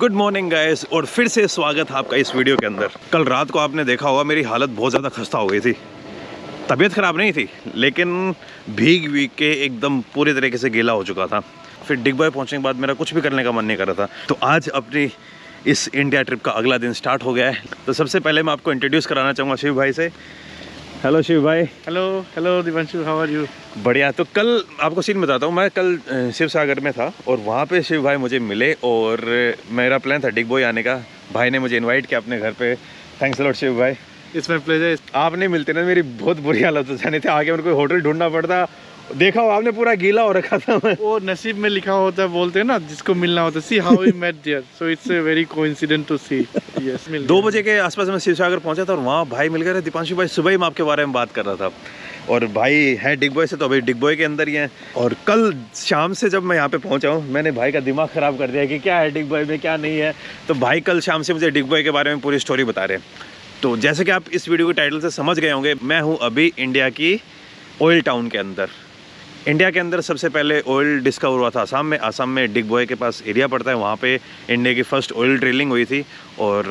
Good morning guys, और फिर से स्वागत है आपका इस वीडियो के अंदर। कल रात को आपने देखा होगा मेरी हालत बहुत ज़्यादा खस्ता हो गई थी। तबीयत ख़राब नहीं थी, लेकिन भीग के एकदम पूरे तरीके से गीला हो चुका था। फिर डिगबॉय पहुंचने के बाद मेरा कुछ भी करने का मन नहीं कर रहा था। तो आज अपनी इस इंडिया ट्रिप का अगला दिन स्टार्ट हो गया है। तो सबसे पहले मैं आपको इंट्रोड्यूस कराना चाहूँगा शिव भाई से। हेलो शिव भाई। Hello Divanshu, how are you? बढ़िया। तो कल आपको सीन बताता हूँ। मैं कल शिव सागर में था और वहाँ पे शिव भाई मुझे मिले और मेरा प्लान था डिगबॉय आने का। भाई ने मुझे इनवाइट किया अपने घर पे। थैंक्स लॉट शिव भाई। It's my pleasure. आप नहीं मिलते ना, मेरी बहुत बुरी हालत हो जानी थी। आगे मेरे को होटल ढूंढना पड़ता। देखा हो आपने, पूरा गीला हो रखा था मैं। वो नसीब में लिखा होता है, बोलते हैं ना, जिसको मिलना होता है। See how we met there, so it's a very coincident to see. Yes, 2 बजे के आसपास मैं शिव सागर पहुंचा था और वहाँ भाई मिल गए। दीपांशु भाई सुबह ही मैं आपके बारे में बात कर रहा था और भाई है डिगबॉय से, तो अभी डिगबॉय के अंदर ही हैं। और कल शाम से जब मैं यहाँ पे पहुँचा हूँ, मैंने भाई का दिमाग ख़राब कर दिया कि क्या है डिगबॉय में, क्या नहीं है। तो भाई कल शाम से मुझे डिगबॉय के बारे में पूरी स्टोरी बता रहे हैं। तो जैसे कि आप इस वीडियो के टाइटल से समझ गए होंगे, मैं हूँ अभी इंडिया की ऑयल टाउन के अंदर। इंडिया के अंदर सबसे पहले ऑयल डिस्कवर हुआ था आसाम में। आसाम में डिगबॉय के पास एरिया पड़ता है, वहाँ पे इंडिया की फ़र्स्ट ऑयल ड्रिलिंग हुई थी। और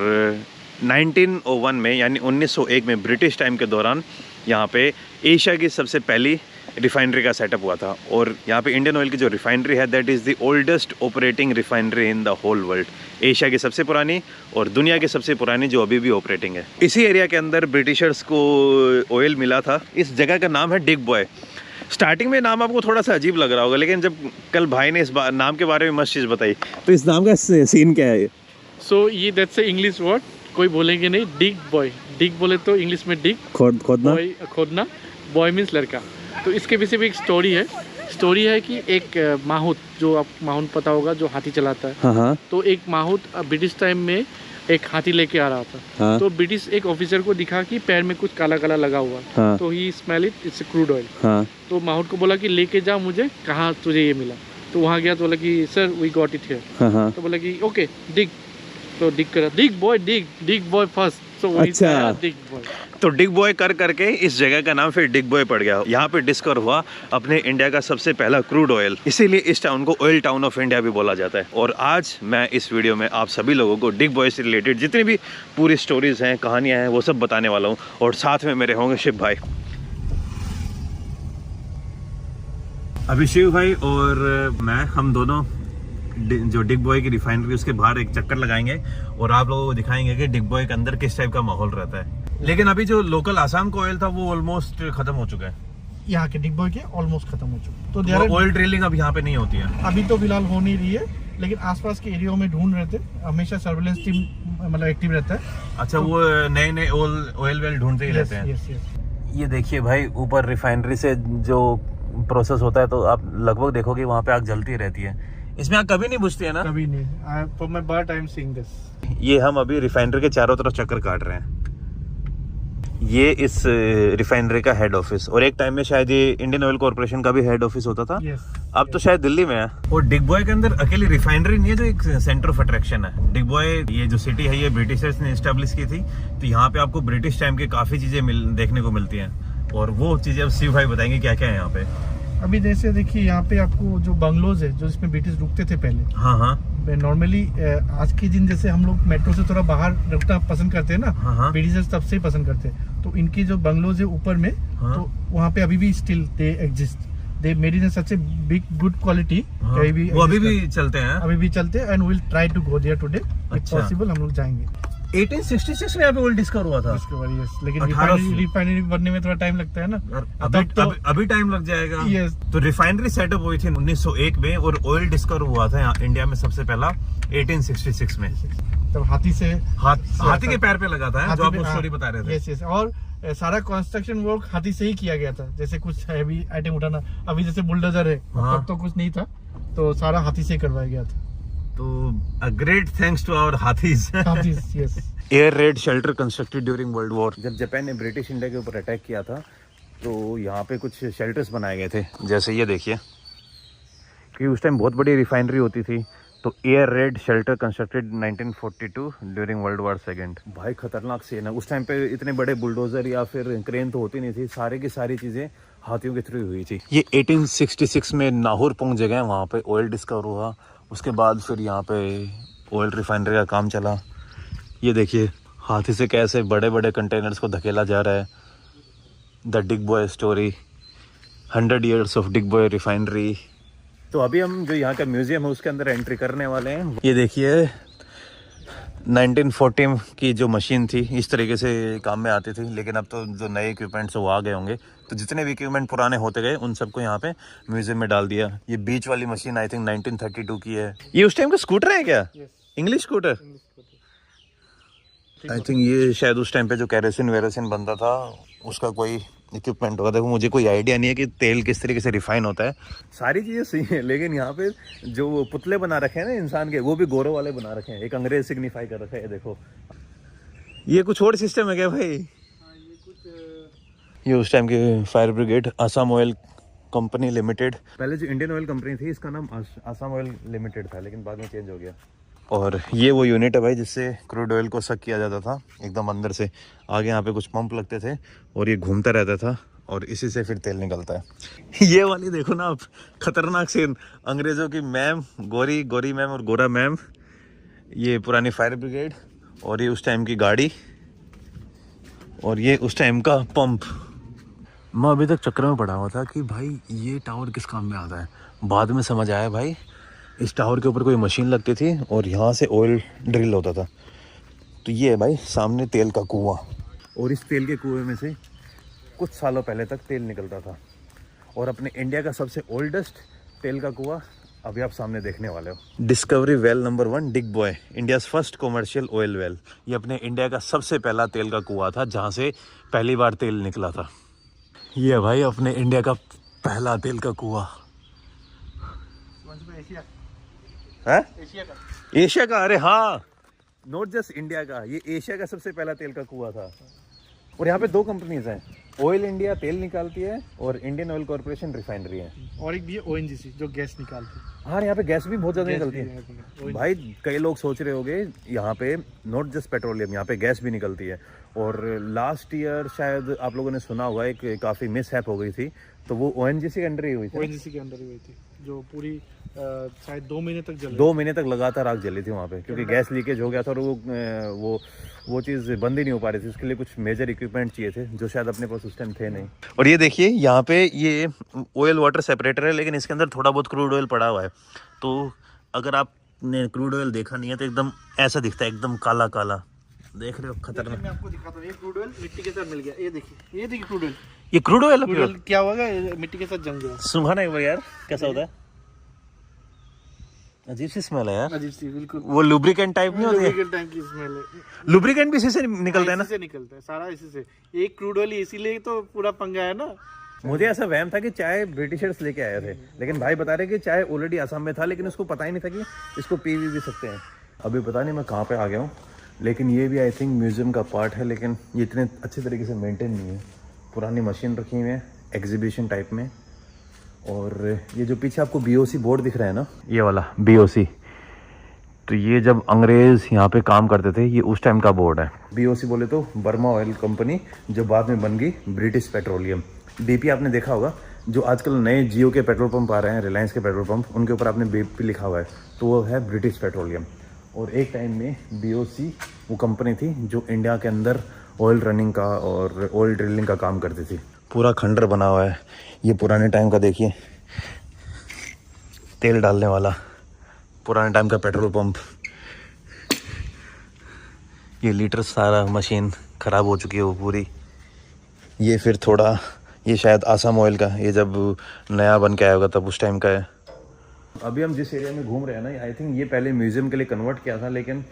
1901 में, यानी 1901 में, ब्रिटिश टाइम के दौरान यहाँ पे एशिया की सबसे पहली रिफाइनरी का सेटअप हुआ था। और यहाँ पे इंडियन ऑयल की जो रिफाइनरी है, that is the oldest operating refinery in the whole world. Asia की सबसे पुरानी और दुनिया की सबसे पुरानी जो अभी भी ऑपरेटिंग है। इसी एरिया के अंदर ब्रिटिशर्स को ऑयल मिला था। इस जगह का नाम है डिगबॉय। स्टार्टिंग में नाम आपको थोड़ा सा अजीब लग रहा होगा, लेकिन जब कल भाई ने इस नाम के बारे में मस्त चीज़ बताई, तो इस नाम का सीन क्या है? सो ये दैट्स अ इंग्लिश वर्ड, कोई बोलेंगे नहीं। डिग बॉय, डिग बोले तो इंग्लिश में डिग, खोदना, खोदना, बॉय मीन्स लड़का। तो इसके पीछे भी एक स्टोरी है कि एक माहूत, जो आप माहूत पता होगा, जो हाथी चलाता है। हाँ। तो एक माहूत ब्रिटिश टाइम में एक हाथी लेके आ रहा था। हाँ। तो ब्रिटिश एक ऑफिसर को दिखा कि पैर में कुछ काला काला लगा हुआ। हाँ। तो he smell it, it's crude oil. हाँ। तो माहौत को बोला कि लेके जा मुझे, कहाँ तुझे ये मिला। तो वहाँ गया तो बोला कि sir we got it here. हाँ। तो बोला कि ओके डिग। तो डिग करा, डिग बॉय फर्स्ट। तो अच्छा, डिग बॉय। तो डिगबॉय कर करके इस जगह का नाम फिर डिगबॉय पड़ गया। यहाँ पे डिस्कवर हुआ अपने इंडिया का सबसे पहला क्रूड ऑयल, इसीलिए इस टाउन को ऑयल टाउन ऑफ इंडिया भी बोला जाता है। और आज मैं इस वीडियो में आप सभी लोगों को डिगबॉय से रिलेटेड जितनी भी पूरी स्टोरीज हैं, कहानियां हैं, वो सब बताने वाला हूँ। और साथ में मेरे होंगे शिव भाई। अभी शिव भाई और मैं, हम दोनों जो डिगबॉय की रिफाइनरी उसके बाहर एक चक्कर लगाएंगे और आप लोगों को दिखाएंगे कि डिगबॉय के अंदर किस टाइप का माहौल रहता है। लेकिन अभी जो लोकल आसाम का ऑयल था वो ऑलमोस्ट खत्म हो चुका है। यहाँ के डिगबॉय के ऑलमोस्ट खत्म हो चुके। तो ऑयल ड्रिलिंग अब यहाँ पे नहीं होती है अभी तो फिलहाल हो नहीं रही है, लेकिन आसपास के एरिया में ढूंढ रहे थे। हमेशा सर्वेलेंस टीम मतलब एक्टिव रहता है। अच्छा, तो वो नए ऑयल वेल ढूंढते ही रहते हैं। यस। ये देखिए भाई, ऊपर रिफाइनरी से जो प्रोसेस होता है, तो आप लगभग देखोगे वहाँ पे आग जलती रहती है। इसमें आग कभी नहीं बुझती है ना? कभी नहीं। For my birth I am seeing this. ये हम अभी रिफाइनरी के चारों तरफ चक्कर काट रहे हैं। ये इस रिफाइनरी का हेड ऑफिस, और एक टाइम में शायद ये इंडियन ऑयल कॉर्पोरेशन का भी हेड ऑफिस होता था। अब तो शायद दिल्ली में है। और डिगबॉय के अंदर अकेली रिफाइनरी नहीं है, जो एक सेंटर ऑफ अट्रैक्शन है। डिगबॉय ये जो सिटी है, ये ब्रिटिशर्स ने एस्टेब्लिश की थी। तो यहाँ पे आपको ब्रिटिश टाइम के काफी चीजें देखने को मिलती हैं, और वो चीजें अब शिव भाई बताएंगे क्या क्या है यहाँ पे। अभी जैसे देखिए, यहाँ पे आपको जो बंगलोज है, जो इसमें ब्रिटिश रुकते थे पहले। हाँ। नॉर्मली आज के दिन जैसे हम लोग मेट्रो से थोड़ा बाहर रुकना पसंद करते हैं ना। हाँ। ब्रिटिशर्स तब से ही पसंद करते हैं। तो इनकी जो बंगलोज है ऊपर में, हाँ। तो वहाँ पे अभी भी still they exist. They made in such a big good quality. वो अभी भी चलते हैं। अभी भी चलते हैं, and will try to go there today if possible. हम लोग जाएंगे। 1866 में यहाँ पे ऑयल डिस्कवर हुआ था। लेकिन रिफाइनरी बनने में थोड़ा टाइम लगता है ना। अभी टाइम लग जाएगा। यस। तो रिफाइनरी सेटअप हुई थी 1901 में, और ऑयल डिस्कवर हुआ था यहाँ इंडिया में सबसे पहला 1866 में। तब हाथी के पैर पे लगा था, जो आप स्टोरी बता रहे थे। यस। और सारा कंस्ट्रक्शन वर्क हाथी से ही किया गया था। जैसे कुछ हैवी आइटम उठाना, अभी जैसे बुलडोजर है, तब तो कुछ नहीं था, तो सारा हाथी से करवाया गया था। तो a great thanks to our हाथीज। yes. Air red shelter constructed during world war. जब जापान ने ब्रिटिश इंडिया के ऊपर अटैक किया था, तो यहाँ पे कुछ शेल्टर्स बनाए गए थे, जैसे ये देखिए, क्योंकि उस टाइम बहुत बड़ी रिफाइनरी होती थी। तो air red shelter constructed 1942 during world war second. भाई खतरनाक सीन है। उस टाइम पे इतने बड़े बुलडोजर या फिर क्रेन तो होती नहीं थी, सारे की सारी चीज़ें हाथियों के थ्रू हुई थी। ये 1866 में नाहौर पोंग जगह है, वहाँ पे ऑयल डिस्कवर हुआ। उसके बाद फिर यहाँ पे ऑयल रिफाइनरी का काम चला। ये देखिए हाथी से कैसे बड़े बड़े कंटेनर्स को धकेला जा रहा है। The dig boy story, 100 years of dig boy refinery. तो अभी हम जो यहाँ का म्यूजियम है उसके अंदर एंट्री करने वाले हैं। ये देखिए 1940 की जो मशीन थी इस तरीके से काम में आती थी, लेकिन अब तो जो नए इक्विपमेंट्स वो आ गए होंगे, तो जितने भी इक्विपमेंट पुराने होते गए उन सबको यहाँ पे म्यूजियम में डाल दिया। ये बीच वाली मशीन आई थिंक 1932 की है। ये उस टाइम का स्कूटर है क्या? English scooter. आई थिंक ये शायद उस टाइम पे जो कैरोसिन वेरोसिन बनता था उसका कोई इक्विपमेंट होगा। देखो मुझे कोई आइडिया नहीं है कि तेल किस तरीके से रिफाइन होता है। सारी चीज़ें सही है, लेकिन यहाँ पे जो पुतले बना रखे हैं ना इंसान के, वो भी गौरव वाले बना रखे हैं। एक अंग्रेज सिग्निफाई कर रखा है। देखो ये कुछ और सिस्टम है क्या भाई? ये उस टाइम के fire brigade, Assam oil company limited. पहले जो इंडियन ऑयल कंपनी थी इसका नाम आसाम ऑयल लिमिटेड था, लेकिन बाद में चेंज हो गया। और ये वो यूनिट है भाई जिससे क्रूड ऑयल को सक किया जाता था एकदम अंदर से। आगे यहाँ पे कुछ पंप लगते थे और ये घूमता रहता था और इसी से फिर तेल निकलता है। ये वाली देखो ना आप, खतरनाक सीन। अंग्रेज़ों की मैम, गोरी मैम और गोरा मैम, ये पुरानी फायर ब्रिगेड, और ये उस टाइम की गाड़ी, और ये उस टाइम का पंप। मैं अभी तक चक्कर में पड़ा हुआ था कि भाई ये टावर किस काम में आता है। बाद में समझ आया भाई इस टावर के ऊपर कोई मशीन लगती थी और यहाँ से ऑयल ड्रिल होता था। तो ये है भाई सामने तेल का कुआं, और इस तेल के कुएं में से कुछ सालों पहले तक तेल निकलता था। और अपने इंडिया का सबसे ओल्डेस्ट तेल का कुआं अभी आप सामने देखने वाले हो। Discovery well number 1 Digboi, India's first commercial oil well. ये अपने इंडिया का सबसे पहला तेल का कुआं था जहाँ से पहली बार तेल निकला था। ये है भाई अपने इंडिया का पहला तेल का कुआं। है एशिया का? अरे हाँ, नॉट जस्ट इंडिया का, ये एशिया का सबसे पहला तेल का कुआं था। और यहाँ पे 2 कंपनीज हैं, ऑयल इंडिया तेल निकालती है और इंडियन ऑयल कॉर्पोरेशन रिफाइनरी है। और एक भी है ONGC जो गैस निकालती है। हाँ यहाँ पे गैस भी बहुत ज़्यादा निकलती है भाई। कई लोग सोच रहे होंगे यहाँ पे नॉट जस्ट पेट्रोलियम, यहाँ पे गैस भी निकलती है। और लास्ट ईयर शायद आप लोगों ने सुना होगा एक काफ़ी मिसहैप हो गई थी, तो वो ONGC के अंडर ही हुई थी। ONGC के अंदर ही हुई थी, जो पूरी शायद 2 महीने तक जली। 2 महीने तक लगातार आग जली थी वहाँ पे, क्योंकि गैस लीकेज हो गया था और वो चीज़ बंद ही नहीं हो पा रही थी। उसके लिए कुछ मेजर इक्विपमेंट चाहिए थे जो शायद अपने पास उस टाइम थे नहीं। और ये देखिए यहाँ पे ये ऑयल वाटर सेपरेटर है, लेकिन इसके अंदर थोड़ा बहुत क्रूड ऑयल पड़ा हुआ है। तो अगर आपने क्रूड ऑयल देखा नहीं है तो एकदम ऐसा दिखता है, एकदम काला काला। देख रहे हो, खतरनाक। मैं आपको दिखाता हूँ, ये क्रूड ऑयल मिट्टी के साथ मिल गया। ये देखिए क्रूड ऑयल। ये क्रूड ऑयल क्या होगा, मिट्टी के साथ जम गया। सुंघा एक बार यार, कैसा होता है? अजीब सी स्मेल है यार। अजीब सी, बिल्कुल। वो लुब्रिकेंट टाइप नहीं होती है? लुब्रिकेंट टाइप की स्मेल है। लुब्रिकेंट भी इसी से निकलता है ना? इसी से निकलता है, सारा इसी से। एक क्रूड ऑयल इसीलिए तो पूरा पंगा है ना। मुझे ऐसा वहम था कि चाय ब्रिटिशर्स लेके आए थे, लेकिन भाई बता रहे कि चाय ऑलरेडी असम में था, लेकिन उसको पता ही नहीं था कि इसको पी भी सकते हैं। अभी पता नहीं मैं कहाँ पे आ गया हूँ, लेकिन ये भी आई थिंक म्यूजियम का पार्ट है, लेकिन ये इतने अच्छे तरीके से मेंटेन नहीं है। पुरानी मशीन रखी हुई है एग्जीबिशन टाइप में। और ये जो पीछे आपको BOC बोर्ड दिख रहा है ना, ये वाला BOC, तो ये जब अंग्रेज़ यहाँ पे काम करते थे, ये उस टाइम का बोर्ड है। BOC बोले तो बर्मा ऑयल कंपनी, जो बाद में बन गई ब्रिटिश पेट्रोलियम। BP आपने देखा होगा, जो आजकल नए जियो के पेट्रोल पंप आ रहे हैं, रिलायंस के पेट्रोल पंप, उनके ऊपर आपने BP लिखा हुआ है, तो वो है ब्रिटिश पेट्रोलियम। और एक टाइम में BOC वो कंपनी थी जो इंडिया के अंदर ऑयल रनिंग का और ऑयल ड्रिलिंग का काम करती थी। पूरा खंडर बना हुआ है। ये पुराने टाइम का देखिए, तेल डालने वाला पुराने टाइम का पेट्रोल पंप। ये लीटर सारा मशीन ख़राब हो चुकी है वो पूरी। ये फिर थोड़ा, ये शायद आसाम ऑयल का, ये जब नया बन के आया होगा तब उस टाइम का है। अभी हम जिस एरिया में घूम रहे हैं ना, आई थिंक ये पहले म्यूजियम के लिए कन्वर्ट किया था, लेकिन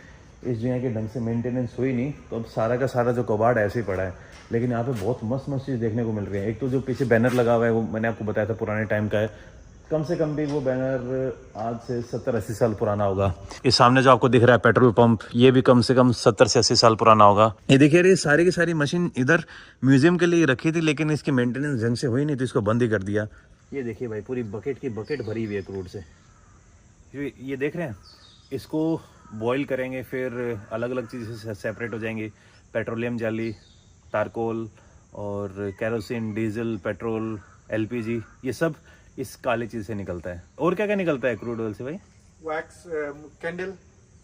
इस जगह के ढंग से मेंटेनेंस हुई नहीं, तो अब सारा का सारा जो कबाड़ ऐसे ही पड़ा है। लेकिन यहाँ पे बहुत मस्त मस्त चीज़ देखने को मिल रही है। एक तो जो पीछे बैनर लगा हुआ है वो मैंने आपको बताया था पुराने टाइम का है। कम से कम भी वो बैनर आज से 70-80 साल पुराना होगा। ये सामने जो आपको दिख रहा है पेट्रोल पंप, ये भी कम से कम 70 से 80 साल पुराना होगा। ये देखिए, ये सारी की सारी मशीन इधर म्यूजियम के लिए रखी थी, लेकिन इसकी मेंटेनेंस ढंग से हुई नहीं तो इसको बंद ही कर दिया। ये देखिए भाई, पूरी बकेट की बकेट भरी हुई है क्रूड से। ये देख रहे हैं, इसको बॉईल करेंगे, फिर अलग अलग चीज़ें सेपरेट हो जाएंगी। पेट्रोलियम जेली, चारकोल और कैरोसिन, डीजल, पेट्रोल, LPG, ये सब इस काली चीज़ से निकलता है। और क्या क्या निकलता है क्रूड ऑयल से भाई? वैक्स, कैंडल,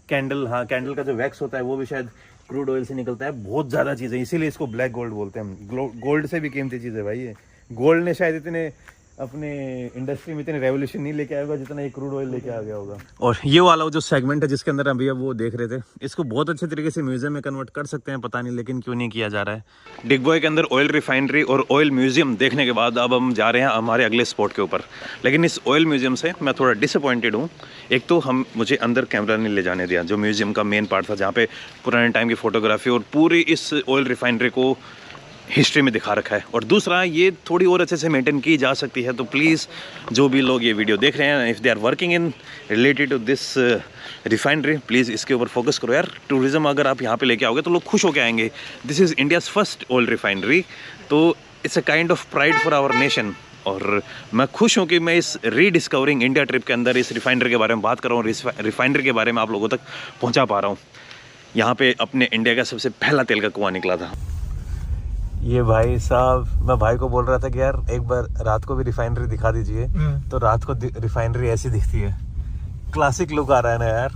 कैंडल, हाँ कैंडल का जो वैक्स होता है वो भी शायद क्रूड ऑयल से निकलता है। बहुत ज़्यादा चीज़ें, इसीलिए इसको ब्लैक गोल्ड बोलते हैं हम। गोल्ड से भी कीमती चीज़ है भाई ये। गोल्ड ने शायद इतने अपने इंडस्ट्री में इतने रेवोल्यूशन नहीं लेके आया होगा जितना ये क्रूड ऑयल लेके आ गया होगा। और ये वाला जो सेगमेंट है जिसके अंदर अभी अब वो देख रहे थे, इसको बहुत अच्छे तरीके से म्यूजियम में कन्वर्ट कर सकते हैं, पता नहीं लेकिन क्यों नहीं किया जा रहा है। डिगबॉय के अंदर ऑयल रिफाइनरी और ऑयल म्यूजियम देखने के बाद अब हम जा रहे हैं हमारे अगले स्पॉट के ऊपर। लेकिन इस ऑयल म्यूजियम से मैं थोड़ा डिसअपॉइंटेड हूँ। एक तो मुझे अंदर कैमरा नहीं ले जाने दिया, जो म्यूजियम का मेन पार्ट था जहाँ पे पुराने टाइम की फोटोग्राफी और पूरी इस ऑयल रिफाइनरी को हिस्ट्री में दिखा रखा है। और दूसरा, ये थोड़ी और अच्छे से मेंटेन की जा सकती है। तो प्लीज़ जो भी लोग ये वीडियो देख रहे हैं, if they are working in related to this refinery, please इसके ऊपर फोकस करो यार। टूरिज़्म अगर आप यहाँ पे लेके आओगे तो लोग खुश होके आएंगे। This is India's first oil refinery, तो it's a kind of pride for our nation. और मैं खुश हूँ कि मैं इस रीडिस्कवरिंग इंडिया ट्रिप के अंदर इस रिफाइनरी के बारे में बात कर रहा हूँ, इस रिफाइनरी के बारे में आप लोगों तक पहुँचा पा रहा हूँ। यहाँ पे अपने इंडिया का सबसे पहला तेल का कुआं निकला था। ये भाई साहब, मैं भाई को बोल रहा था कि यार एक बार रात को भी रिफाइनरी दिखा दीजिए। तो रात को रिफाइनरी ऐसी दिखती है, क्लासिक लुक आ रहा है ना यार।